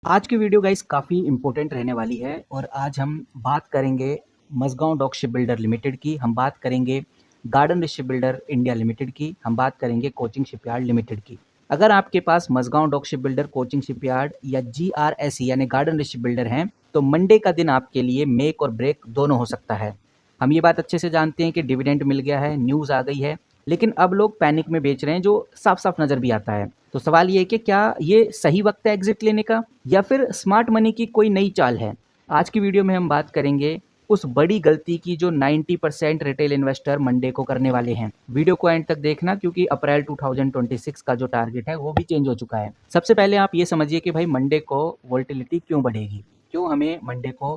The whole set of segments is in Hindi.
आज की वीडियो गाइस काफ़ी इंपॉर्टेंट रहने वाली है और आज हम बात करेंगे Mazagaon dock ship builder limited की, हम बात करेंगे garden ship builder India limited की, हम बात करेंगे कोचिंग शिपयार्ड लिमिटेड की। अगर आपके पास Mazagaon dock ship builder, Cochin shipyard या GRSE यानी गार्डन शिप बिल्डर हैं तो मंडे का दिन आपके लिए मेक और ब्रेक दोनों हो सकता है। हम ये बात अच्छे से जानते हैं कि डिविडेंड मिल गया है, न्यूज़ आ गई है, लेकिन अब लोग पैनिक में बेच रहे हैं जो साफ-साफ नज़र भी आता है। तो सवाल ये है कि क्या ये सही वक़्त है एग्ज़िट लेने का या फिर स्मार्ट मनी की कोई नई चाल है? आज की वीडियो में हम बात करेंगे उस बड़ी गलती की जो 90% रिटेल इन्वेस्टर मंडे को करने वाले हैं। वीडियो को एंड तक देखना क्योंकि अप्रैल 2026 का जो टारगेट है वो भी चेंज हो चुका है। सबसे पहले आप ये समझिए कि भाई मंडे को वोलेटिलिटी क्यों बढ़ेगी? क्यों हमें मंडे को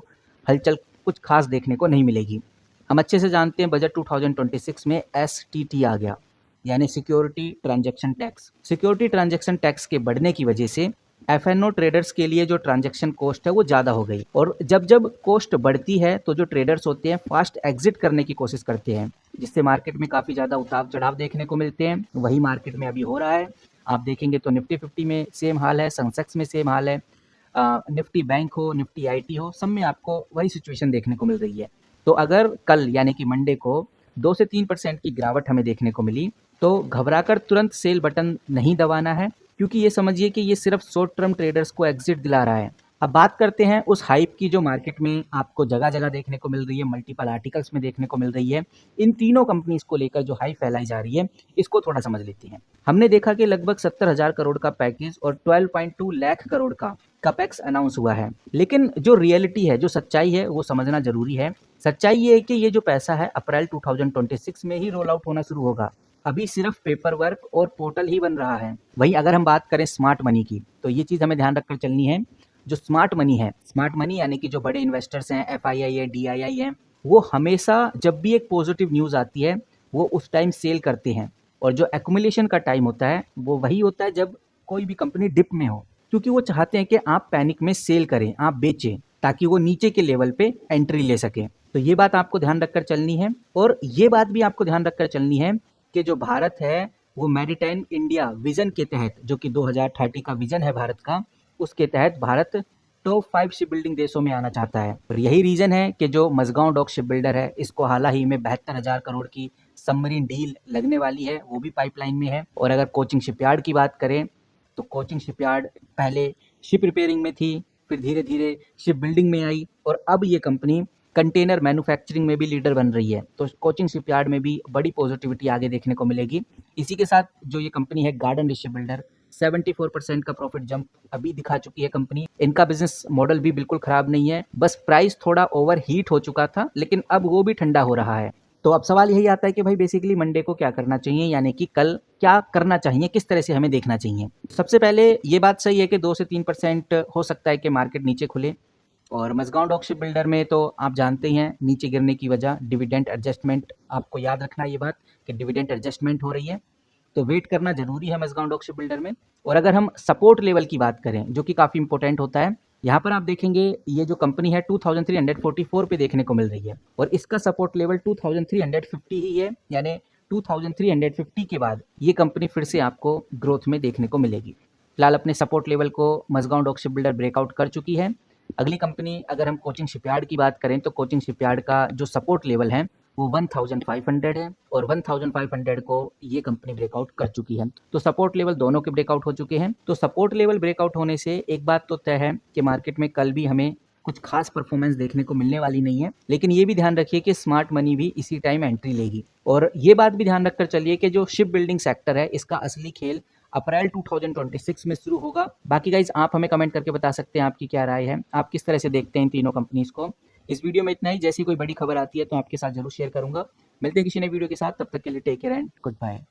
हलचल कुछ खास देखने को नहीं मिलेगी? हम अच्छे से जानते हैं बजट 2026 में STT आ गया, यानी security transaction tax. Security transaction tax के बढ़ने की वजह से FNO ट्रेडर्स के लिए जो ट्रांजैक्शन कॉस्ट है वो ज़्यादा हो गई और जब जब कॉस्ट बढ़ती है तो जो ट्रेडर्स होते हैं फास्ट एग्जिट करने की कोशिश करते हैं, जिससे मार्केट में काफ़ी ज़्यादा उतार चढ़ाव देखने को मिलते हैं। वही मार्केट में अभी हो रहा है। आप देखेंगे तो निफ्टी 50 में सेम हाल है, सेंसेक्स में सेम हाल है, निफ्टी बैंक हो, निफ्टी IT हो, सब में आपको वही सिचुएशन देखने को मिल रही है। तो अगर कल यानी कि मंडे को 2 से 3% की गिरावट हमें देखने को मिली तो घबराकर तुरंत सेल बटन नहीं दबाना है, क्योंकि ये समझिए कि ये सिर्फ शॉर्ट टर्म ट्रेडर्स को एग्जिट दिला रहा है। अब बात करते हैं उस हाइप की जो मार्केट में आपको जगह जगह देखने को मिल रही है, मल्टीपल आर्टिकल्स में देखने को मिल रही है। इन तीनों कंपनीज को लेकर जो हाइप फैलाई जा रही है इसको थोड़ा समझ लेते हैं। हमने देखा कि लगभग 70,000 करोड़ का पैकेज और 12.2 लाख करोड़ का कपेक्स अनाउंस हुआ है, लेकिन जो रियलिटी है, जो सच्चाई है वो समझना जरूरी है। सच्चाई ये है कि ये जो पैसा है अप्रैल 2026 में ही रोल आउट होना शुरू होगा। अभी सिर्फ पेपर वर्क और पोर्टल ही बन रहा है। वहीं अगर हम बात करें स्मार्ट मनी की तो ये चीज़ हमें ध्यान रखकर चलनी है। जो स्मार्ट मनी है, स्मार्ट मनी यानी कि जो बड़े इन्वेस्टर्स हैं, FII है, DII है, वो हमेशा जब भी एक पॉजिटिव न्यूज़ आती है वो उस टाइम सेल करते हैं और जो एक्युमुलेशन का टाइम होता है वो वही होता है जब कोई भी कंपनी डिप में हो, क्योंकि वो चाहते हैं कि आप पैनिक में सेल करें, आप बेचें, ताकि वो नीचे के लेवल पे एंट्री ले सके। तो ये बात आपको ध्यान रखकर चलनी है और ये बात भी आपको ध्यान रखकर चलनी है कि जो भारत है वो मैरीटाइम इंडिया विजन के तहत, जो कि 2030 का विजन है भारत का, उसके तहत भारत टॉप 5 शिप बिल्डिंग देशों में आना चाहता है। और यही रीजन है कि जो मझगांव डॉक शिप बिल्डर है इसको हाल ही में 72,000 करोड़ की सबमरीन डील लगने वाली है, वो भी पाइपलाइन में है। और अगर कोचिंग शिपयार्ड की बात करें तो कोचिंग शिपयार्ड पहले शिप रिपेयरिंग में थी, फिर धीरे धीरे शिप बिल्डिंग में आई और अब ये कंपनी कंटेनर मैन्युफैक्चरिंग में भी लीडर बन रही है। तो कोचिंग शिपयार्ड में भी बड़ी पॉजिटिविटी आगे देखने को मिलेगी। इसी के साथ जो ये कंपनी है गार्डन शिप बिल्डर, 74% का प्रॉफिट जंप अभी दिखा चुकी है कंपनी। इनका बिजनेस मॉडल भी बिल्कुल खराब नहीं है, बस प्राइस थोड़ा ओवर हीट हो चुका था, लेकिन अब वो भी ठंडा हो रहा है। तो अब सवाल यही आता है कि भाई बेसिकली मंडे को क्या करना चाहिए, यानी कि कल क्या करना चाहिए, किस तरह से हमें देखना चाहिए। सबसे पहले ये बात सही है कि 2 से 3% हो सकता है कि मार्केट नीचे खुले और मझगांव डॉक शिप बिल्डर में तो आप जानते ही हैं नीचे गिरने की वजह डिविडेंड एडजस्टमेंट। आपको याद रखना ये बात कि डिविडेंड एडजस्टमेंट हो रही है, तो वेट करना जरूरी है मझगांव डॉक शिप बिल्डर में। और अगर हम सपोर्ट लेवल की बात करें जो कि काफ़ी इंपॉर्टेंट होता है, यहाँ पर आप देखेंगे ये जो कंपनी है 2344 पे देखने को मिल रही है और इसका सपोर्ट लेवल 2350 ही है, यानी 2350 के बाद ये कंपनी फिर से आपको ग्रोथ में देखने को मिलेगी। फिलहाल अपने सपोर्ट लेवल को Mazagaon dock ship builder breakout कर चुकी है। अगली कंपनी अगर हम कोचिंग शिपयार्ड की बात करें तो कोचिंग शिपयार्ड का जो सपोर्ट लेवल है वो 1500 है और 1500 को ये कंपनी ब्रेकआउट कर चुकी है। तो सपोर्ट लेवल दोनों के ब्रेकआउट हो चुके हैं। तो सपोर्ट लेवल ब्रेकआउट होने से एक बात तो तय है कि मार्केट में कल भी हमें कुछ खास परफॉर्मेंस देखने को मिलने वाली नहीं है, लेकिन ये भी ध्यान रखिए कि स्मार्ट मनी भी इसी टाइम एंट्री लेगी। और ये बात भी ध्यान रखकर चलिए कि जो शिप बिल्डिंग सेक्टर है इसका असली खेल अप्रैल 2026 में शुरू होगा। बाकी गाइज आप हमें कमेंट करके बता सकते हैं आपकी क्या राय है, आप किस तरह से देखते हैं इन तीनों कंपनीज को। इस वीडियो में इतना ही, जैसी कोई बड़ी खबर आती है तो आपके साथ जरूर शेयर करूंगा। मिलते हैं किसी नई वीडियो के साथ, तब तक के लिए take care and good bye.